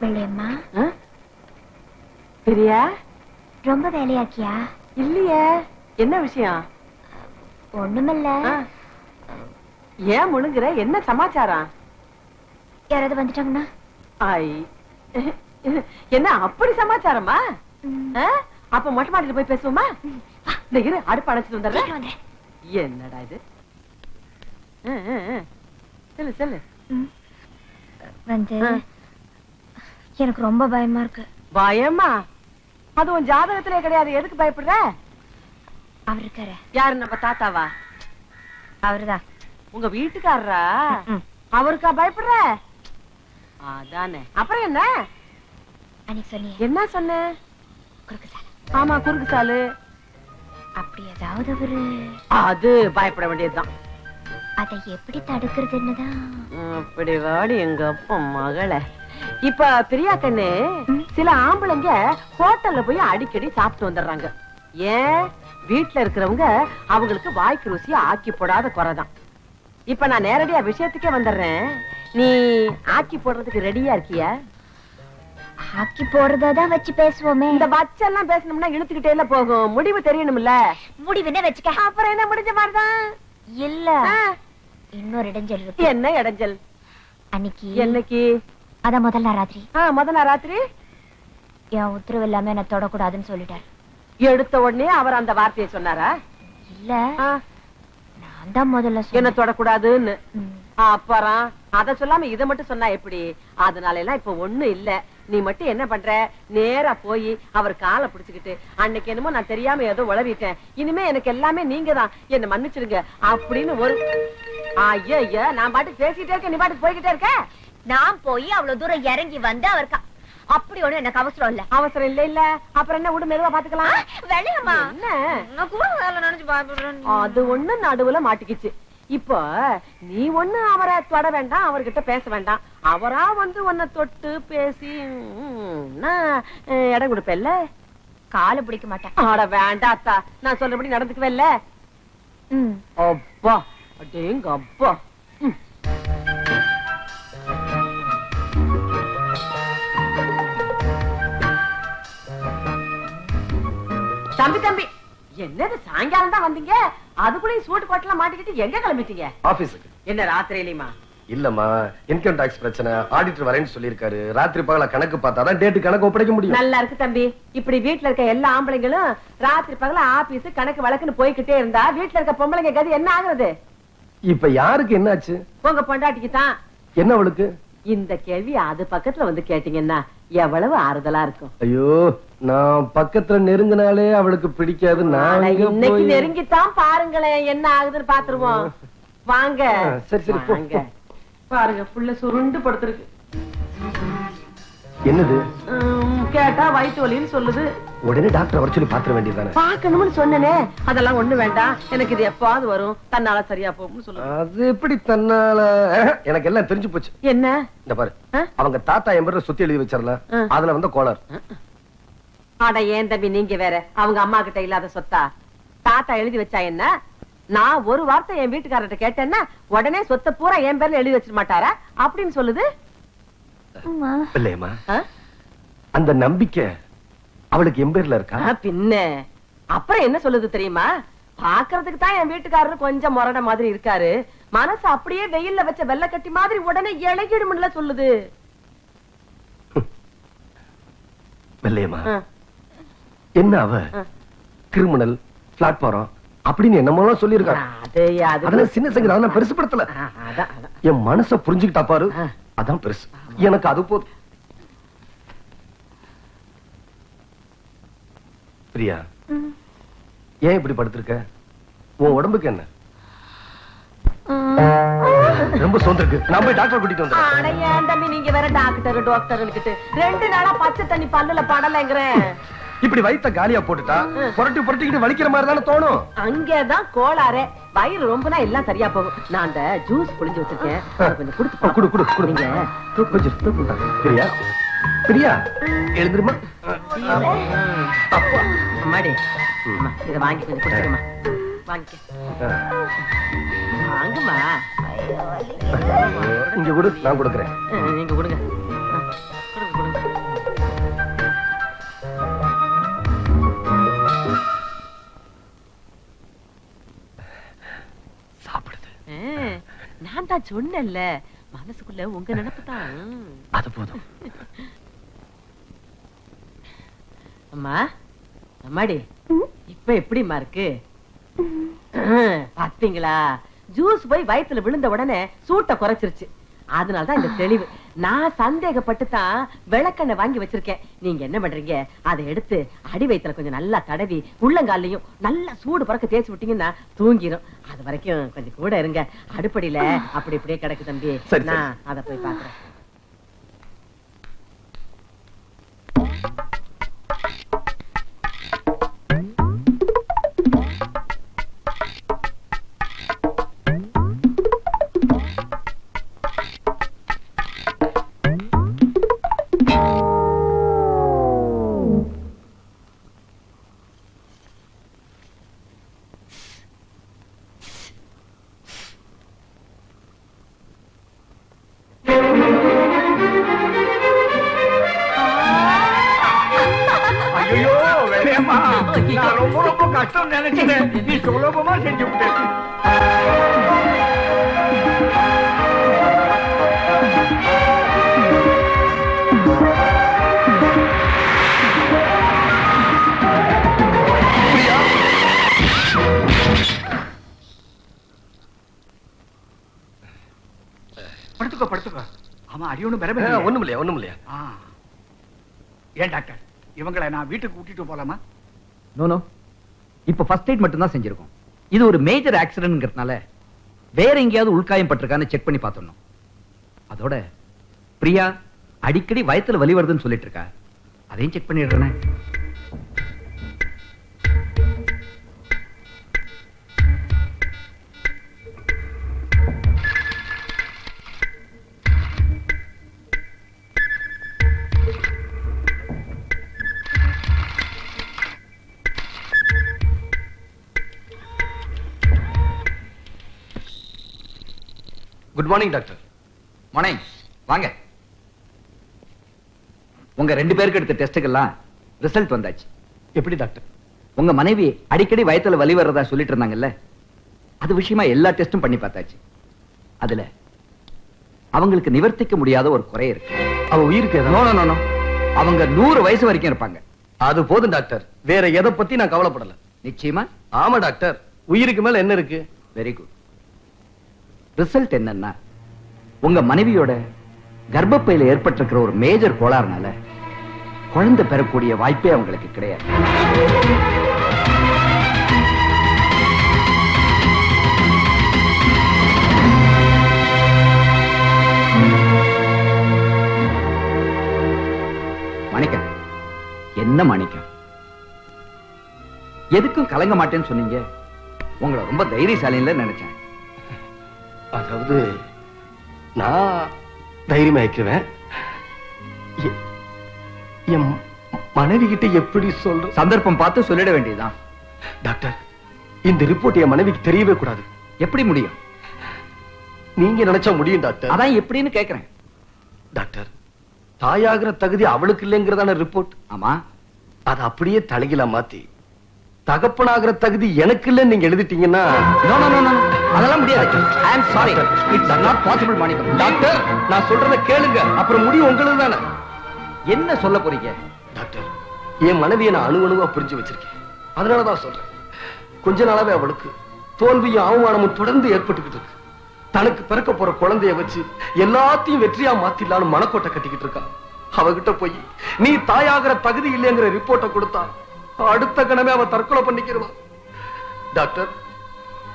வெள்ளையம்மா பிரியா, ரொம்ப வேலையாக்கியா? இல்லையே. என்ன விஷயம்? ஒண்ணுமில்ல. ஏன் முழுங்குற? என்ன சமாச்சாரம்? யாராவது வந்துட்டாங்கன்னா? என்ன அப்படி சமாச்சாரமா? அப்ப மொட்டை மாடியில போய் பேசுவோமா? இந்த இரு, அடுப்பு அணைச்சிட்டு வந்துடுறேன். என்னடா இது? சொல்லு சொல்லு. வந்து எனக்கு ரொம்ப பயமா இருக்கு. பயமா? அது உன் ஜாதகத்திலே கிடையாது. எதுக்கு பயப்படுற? அவர் இருக்காரு. யாரு? நம்ம தாத்தாவா? அவருதான். உங்க வீட்டுக்காரரா? அவருக்கா பயப்படுற? அதானே. அப்புறம் என்ன? அன்னைக்கு சொன்னீங்க. என்ன சொன்ன? குறுக்கு சாலை. ஆமா, குறுக்கு சாலு. அப்படி ஏதாவது ஒரு அது பயப்பட வேண்டியதுதான். அதை எப்படி தடுக்கிறதுன்னுதான். அப்படி வாடி எங்க அப்பா மகள. இப்ப பிரியா கண்ணு, சில ஆம்பளைங்க ஹோட்டல்ல போய் அடிக்கடி சாப்பிட்டு வந்துடுறாங்க. ஏன்? வீட்டுல இருக்கிறவங்க அவங்களுக்கு வாய்க்கு ருசியா ஆக்கி போடாத குறைதான். இப்ப நான் நேரடியா விஷயத்துக்கே வந்துடுறேன். நீ ஆக்கி போடுறதுக்கு ரெடியா இருக்கியா? ஆக்கி போடுறதான் வச்சு பேசுவோமே. இந்த வச்செல்லாம் பேசணும்னா இழுத்துக்கிட்டே இல்ல போகும். முடிவு தெரியணும்ல. முடிவுன்னு வச்சுக்க. அப்புறம் என்ன, முடிஞ்ச மாதிரிதான். இல்ல, இன்னொரு இடைஞ்சல் இருக்கு. என்ன இடைஞ்சல்? அன்னைக்கு. என்னைக்கு? அதான் முதல் நாள் ராத்திரி. முதல் நாள் ராத்திரி என் உத்தரவு இல்லாம என்ன தொடக்கூடாதுன்னு சொல்லிட்டாரு. எடுத்த உடனே அவர் அந்த வார்த்தையை சொன்னாரா? இல்ல, நான் தான் முதல்ல என்ன தொடக்கூடாதுன்னு. அப்புறம் அத சொல்லாம இதை மட்டும் சொன்னா எப்படி? அதனால எல்லாம் இப்ப ஒண்ணு இல்ல. நீ மட்டும் என்ன பண்ற? நேரா போய் அவர் காலை பிடிச்சுக்கிட்டு, அன்னைக்கு என்னமோ நான் தெரியாம ஏதோ உளறிட்டேன், இனிமே எனக்கு எல்லாமே நீங்க தான், என்ன மன்னிச்சிருங்க அப்படின்னு ஒரு ஐயா, நான் பாட்டு பேசிட்டே இருக்கேன், நீ பாட்டு போய்கிட்டே இருக்க. நான் போய் அவ்வளவு தூரம் இறங்கி வந்து அவருக்கு அப்படி ஒண்ணு எனக்கு அவசரம் இல்ல. அவசரம் இல்ல இல்ல. அப்புறம் என்ன, விடு, மெதுவா பாத்துக்கலாம். வெள்ளையம்மா, அது ஒண்ணு நடுவுல மாட்டிக்கிச்சு. இப்போ நீ ஒண்ணு அவரை தொட வேண்டாம், அவர்கிட்ட பேச வேண்டாம். அவரா வந்து உன்னை தொட்டு பேசி இடம் கொடுப்பேல்ல. காலை பிடிக்க மாட்டேன். ஆட வேண்டாம் அத்தா, நான் சொல்றபடி நடந்துக்குவேல்ல. அப்பா, அடேங்க அப்பா. தம்பி தம்பி, என்னது சாயங்காலம் தான் வந்தீங்க? அதுக்குள்ளேயும் சூட்டு கோட்டெல்லாம் மாட்டிக்கிட்டு எங்க கிளம்பிட்டீங்க? ஆபீஸுக்கு. என்ன ராத்திரியிலயுமா? இல்லம்மா, இன்கம் டாக்ஸ் பிரச்சனை. ஆடிட்டர் வரேன்னு சொல்லிருக்காரு. ராத்திரி பகல கணக்கு பார்த்தாதான் டேட்டு கணக்கு ஒப்படைக்க முடியும். நல்லா இருக்கு தம்பி. இப்படி வீட்டுல இருக்க எல்லா ஆம்பளைங்களும் ராத்திரி பகல ஆபீஸ் கணக்கு வழக்குன்னு போய்கிட்டே இருந்தா வீட்டுல இருக்க பொம்பளைங்க கதி என்ன ஆகுறது? இப்ப யாருக்கு என்னாச்சு? உங்க பொண்டாட்டிக்கு தான். என்ன அவளுக்கு? இந்த கேள்வி அது பக்கத்துல வந்து கேட்டீங்கன்னா எவ்வளவு ஆறுதலா இருக்கும். ஐயோ, நான் பக்கத்துல நெருங்கினாலே அவளுக்கு பிடிக்காது. நான் இன்னைக்கு நெருங்கித்தான் பாருங்களேன், என்ன ஆகுதுன்னு பாத்துருவோம். வாங்க. சரி சரி, வாங்க. பாருங்க, புள்ள சுருண்டு படுத்திருக்கு. என்னது? கேட்டா வயிற்று வலின்னு சொல்லுது. உடனே டாக்டர் வர சொல்லி பாத்துற வேண்டியதானே? பாக்கணும்னு சொன்னனே. அதெல்லாம் ஒண்ணு வேண்டாம், எனக்கு இது எப்பாவது வரும், தன்னால சரியா போகும்னு சொல்லுது. அது எப்படி தன்னால? எனக்கு எல்லாம் தெரிஞ்சு போச்சு. என்ன? இந்த பாரு, அவங்க தாத்தா என் பேர்ல சுத்தி எழுதி வச்சிரல, அதுல வந்து கோளாறு. ஆட ஏன் தம்பி, நீங்க வேற. அவங்க அம்மா கிட்ட இல்லாத சொத்தா தாத்தா எழுதி வச்சா என்ன? நான் ஒரு வார்த்தை என் வீட்டுக்காரர்கிட்ட கேட்டேன்னா உடனே சொத்தை பூரா என் பேர்ல எழுதி வச்சிட மாட்டாரா அப்படின்னு சொல்லுது. இல்லையம்மா, அந்த நம்பிக்கை அவளுக்கு என் பேர்ல இருக்கா? பின்ன அப்புறம் என்ன சொல்லுது தெரியுமா? பாக்குறதுக்கு தான் என் வீட்டுக்காரரு கொஞ்சம் முரட மாதிரி இருக்காரு, மனசு அப்படியே வெயில்ல வச்ச வெள்ளை கட்டி மாதிரி உடனே இழகிடும்ல சொல்லுது. வெள்ளையம்மா, என்ன அவ கிரிமினல், பிளாட்பாரம் அப்படின்னு என்னமோ சொல்லிருக்காங்க. சின்ன சங்கர் அதெல்லாம் பெருசுப்படுத்தல. என் மனச புரிஞ்சுக்கிட்டா பாரு, அதான் பெருசு. எனக்கு அது போதும். பிரியா, ஏன் இப்படி படுத்திருக்க? உன் உடம்புக்கு என்ன? ரொம்ப சோர்ந்திருக்கு. நான் போய் டாக்டர் கூட்டிட்டு வந்தேன். ஏன் தம்பி நீங்க வேற டாக்டர் டாக்டர் 2 நாளா பச்சை தண்ணி பல்லுல படலைங்கிறேன். இப்படி வயித்த காலியா போட்டுட்டா புரட்டி புரட்டிக்கிட்டு வலிக்கிற மாதிரி தானே தோணும். அங்கேதான் கோளாறு. வயிறு ரொம்பனா எல்லாம் சரியா போகும். நான் அந்த ஜூஸ் புளிஞ்சு வச்சிருக்கேன், கொஞ்சம் குடு. நீங்க பிரியா, பிரியா எழுந்துருமா. அம்மாடி, இத வாங்கி கொஞ்சம் குடிச்சிருமா. வாங்கிக்க. வாங்குமா. இங்க கொடு, நான் கொடுக்குறேன். நீங்க கொடுங்க. நான் தான் சொன்னேன்ல, மனசுக்குள்ள உங்க நினைப்பு தான். அது போதும். அம்மா, அம்மாடி, இப்ப எப்படிமா இருக்கு? பாத்தீங்களா, ஜூஸ் போய் வயித்துல விழுந்த உடனே சூட்டை குறைச்சிருச்சு. அதனாலதான் இந்த தெளிவு. நான் சந்தேகப்பட்டு தான் விளக்கெண்ணெய் வாங்கி வச்சிருக்கேன். நீங்க என்ன பண்றீங்க, அதை எடுத்து அடி வயித்துல கொஞ்சம் நல்லா தடவி உள்ளங்காலையும் நல்லா சூடு பறக்க தேய்ச்சி விட்டீங்கன்னா தூங்கிரும். அது வரைக்கும் கொஞ்சம் கூட இருங்க. அடுப்படியில அப்படி இப்படியே கிடக்கு தம்பி. நான் அதை போய் பாக்குறேன். ரொம்ப கஷ்டம் நினைச்சேன், நீ சுலபமா செஞ்சு விட்ட. படுத்துக்கோ படுத்துக்கோ. ஆமா, அடி ஒண்ணும் பெற ஒண்ணும் இல்லையா. ஏன் டாக்டர், இவங்களை நான் வீட்டுக்கு கூட்டிட்டு போலாமா? நோ, இப்ப ஃபர்ஸ்ட் எய்ட் மட்டும் தான் செஞ்சிருக்கோம். இது ஒரு மேஜர் ஆக்சிடென்ட்ங்கிறதுனால வேற எங்கேயாவது உள்காயம் பட்டிருக்கான்னு செக் பண்ணி பார்த்தோம். அதோட பிரியா அடிக்கடி வயித்துல வலி வருதுன்னு சொல்லிட்டு இருக்கா, அதையும் செக் பண்ணிடுறேன். Good morning doctor. மார்னிங், வாங்க. உங்க 2 பேருக்கு எடுத்த டெஸ்டுக்கெல்லாம் ரிசல்ட் வந்தாச்சு. எப்படி டாக்டர்? உங்க மனைவி அடிக்கடி வயித்துல வலி வர்றதா சொல்லிட்டு இருந்தாங்கல்ல, அது விஷயமா எல்லா டெஸ்டும் பண்ணி பார்த்தாச்சு. அதுல அவங்களுக்கு நிவர்த்திக்க முடியாத ஒரு குறை இருக்கு. அவ உயிருக்கு நோ, அவங்க 100 வயசு வரைக்கும் இருப்பாங்க. அது போதும் டாக்டர், வேற எதை பத்தி நான் கவலைப்படல. நிச்சயமா? ஆமா டாக்டர், உயிருக்கு மேல என்ன இருக்கு? Very good. ரிசல்ட் என்னன்னா, உங்க மனைவியோட கர்ப்பப்பையில ஏற்பட்டிருக்கிற ஒரு மேஜர் கோளாறுனால குழந்தை பெறக்கூடிய வாய்ப்பே அவங்களுக்கு கிடையாது. மாணிக்கம், என்ன மாணிக்கம், எதுக்கும் கலங்க மாட்டேன்னு சொன்னீங்க. உங்களை ரொம்ப தைரியசாலின்னு நினைச்சேன். அதாவது நான் தைரியமா இருக்கிறேன். என் மனைவி கிட்ட எப்படி சொல்ற? சந்தர்ப்பம் பார்த்து சொல்லிட வேண்டியதுதான். டாக்டர், இந்த ரிப்போர்ட் என் மனைவிக்கு தெரியவே கூடாது. எப்படி முடியும்? நீங்க நினைச்சா முடியும் டாக்டர். அதான் எப்படின்னு கேக்குறேன். டாக்டர், தாயாகிற தகுதி அவளுக்கு இல்லைங்கிறதான ரிப்போர்ட். ஆமா, அதை அப்படியே தலைகீழா மாத்தி தகப்பனாகிற தகுதி எனக்கு இல்லைன்னு நீங்க எழுதிட்டீங்கன்னா அதெல்லாம் முடியாது. I am sorry, it's not possible Manickam. Doctor, நான் சொல்றத கேளுங்க, அப்புறம் முடிவு உங்களுக்கு தானே. என்ன சொல்ல போறீங்க? டாக்டர், என் மனைவியை நான் அணுவணுவா புரிஞ்சு வச்சிருக்கேன். அதனாலதான் சொல்றேன். கொஞ்ச நாளாவே அவளுக்கு தோல்வியும் அவமானமும் தொடர்ந்து ஏற்பட்டுக்கிட்டு இருக்கு. தனக்கு பிறக்க போற குழந்தைய வச்சு எல்லாத்தையும் வெற்றியா மாத்திடலான்னு மனக்கோட்டை கட்டிக்கிட்டு இருக்கா. அவகிட்ட போய் நீ தாயாகிற தகுதி இல்லைங்கிற ரிப்போர்ட்டை கொடுத்தா அடுத்த கணமே அவ தற்கொலை பண்ணிக்கிறவா. டாக்டர்,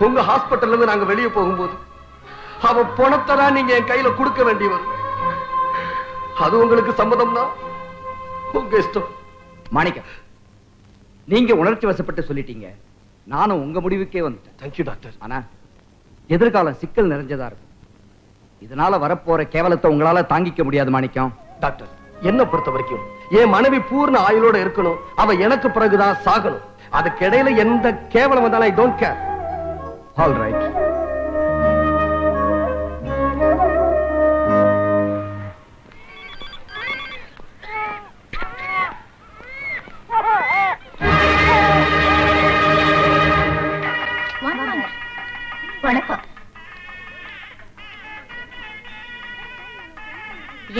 உங்க ஹாஸ்பிட்டல்ல இருந்து நாங்க வெளியே போகும்போது அவ பணத்தை நீங்க என் கையில கொடுக்க வேண்டி வரும். அது உங்களுக்கு சம்மதம்னா உங்க இஷ்டம். மாணிக்கம், நீங்க உணர்ச்சி வசப்பட்டு சொல்லிட்டீங்க. நானும் உங்க முடிவுக்கே வந்துட்டேன். Thank you doctor. ஆனா எதிர்காலம் சிக்கல் நிறைஞ்சதா இருக்கும். இதனால வரப்போற கேவலத்தை உங்களால தாங்கிக்க முடியாது மாணிக்கம். டாக்டர், என்ன பொறுத்த வரைக்கும் என் மனைவி பூர்ண ஆயுளோட இருக்கணும். அவ எனக்கு பிறகுதான் சாகணும். அதுக்கு இடையில எந்த கேவலம் வந்தாலும் I don't care. All right. வணக்கம்.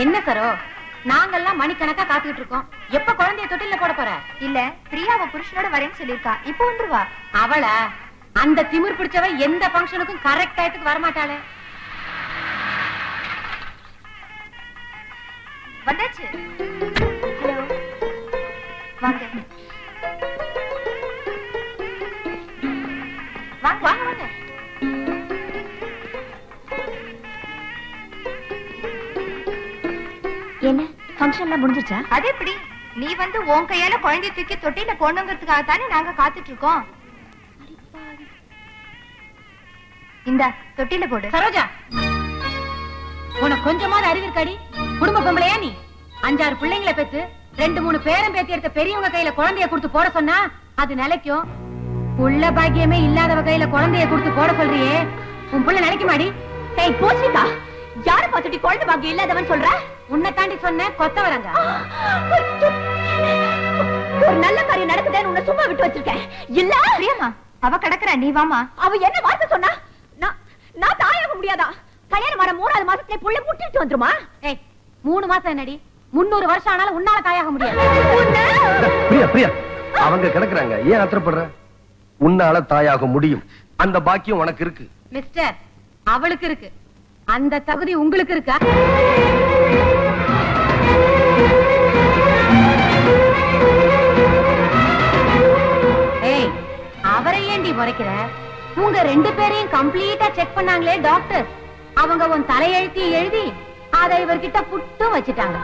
என்ன சரோ, நாங்கெல்லாம் மணிக்கணக்கா காத்துக்கிட்டு இருக்கோம். எப்ப குழந்தைய தொட்டில போட போற? இல்ல, பிரியா அவ புருஷனோட வரேன்னு சொல்லிருக்கா. இப்ப வந்துருவா. அவள அந்த திமிர் பிடிச்சவ எந்த ஃபங்க்ஷனுக்கும் கரெக்ட் டயத்துக்கு வரமாட்டாளே. வந்தாச்சு. ஹலோ, வாங்க வாங்க வாங்க வாங்க. என்ன ஃபங்க்ஷன்லாம் முடிஞ்சிருச்சா? அது எப்படி? நீ வந்து உன் கையால குழந்தைய தூக்கி தொட்டில போடணுங்கிறதுக்காக தானே நாங்க காத்துட்டு இருக்கோம். இந்த தொட்டில போடு. சரோஜா, உனக்கு கொஞ்சமாவது அறிவு இருக்காடி? குடும்ப பொம்பளையா நீ? 5-6 பிள்ளைங்களை பெத்து 2-3 பேரம் பேத்தி எடுத்த பெரியவங்க கையில குழந்தைய கொடுத்து போட சொன்னா அது நிலைக்கும். உள்ள பாக்கியமே இல்லாதவ கையில குழந்தைய கொடுத்து போட சொல்றியே, உன் புள்ள நிலைக்குமாடி? ஏய் போசிக்கா, யார பாத்துட்டு குழந்தை பாக்கியம் இல்லாதவன் சொல்ற? உன்னை தாண்டி சொன்ன கொத்தவரங்க. ஒரு நல்ல காரியம் நடக்குதுன்னு உன்னை சும்மா விட்டு வச்சிருக்கேன். இல்ல பிரியமா, அவ கிடக்குற, நீ வாமா. அவ என்ன வார்த்தை சொன்னா? நான் தாயாக முடியாதா? கல்யாணம் ஆன 3வது மாசத்துல புள்ள முட்டிட்டு வந்துருமா? ஏய் 3 மாசம் என்னடி? 300 வருஷம் ஆனாலும் உன்னால தாயாக முடியாது. பிரியா பிரியா, அவங்க கிடக்குறாங்க, ஏன் ஆத்திரப்படுற? உன்னால தாயாக முடியும், அந்த பாக்கியம் உனக்கு இருக்கு. மிஸ்டர், அவளுக்கு இருக்கு, அந்த தகுதி உங்களுக்கு இருக்கா? ஏய், அவரை ஏண்டி முறைக்கிற? உங்க 2 பேரையும் கம்ப்ளீட்டா செக் பண்ணாங்களே டாக்டர், அவங்க உன் தலையெழுத்தி எழுதி அதை இவர்கிட்ட புட்டும் வச்சுட்டாங்க.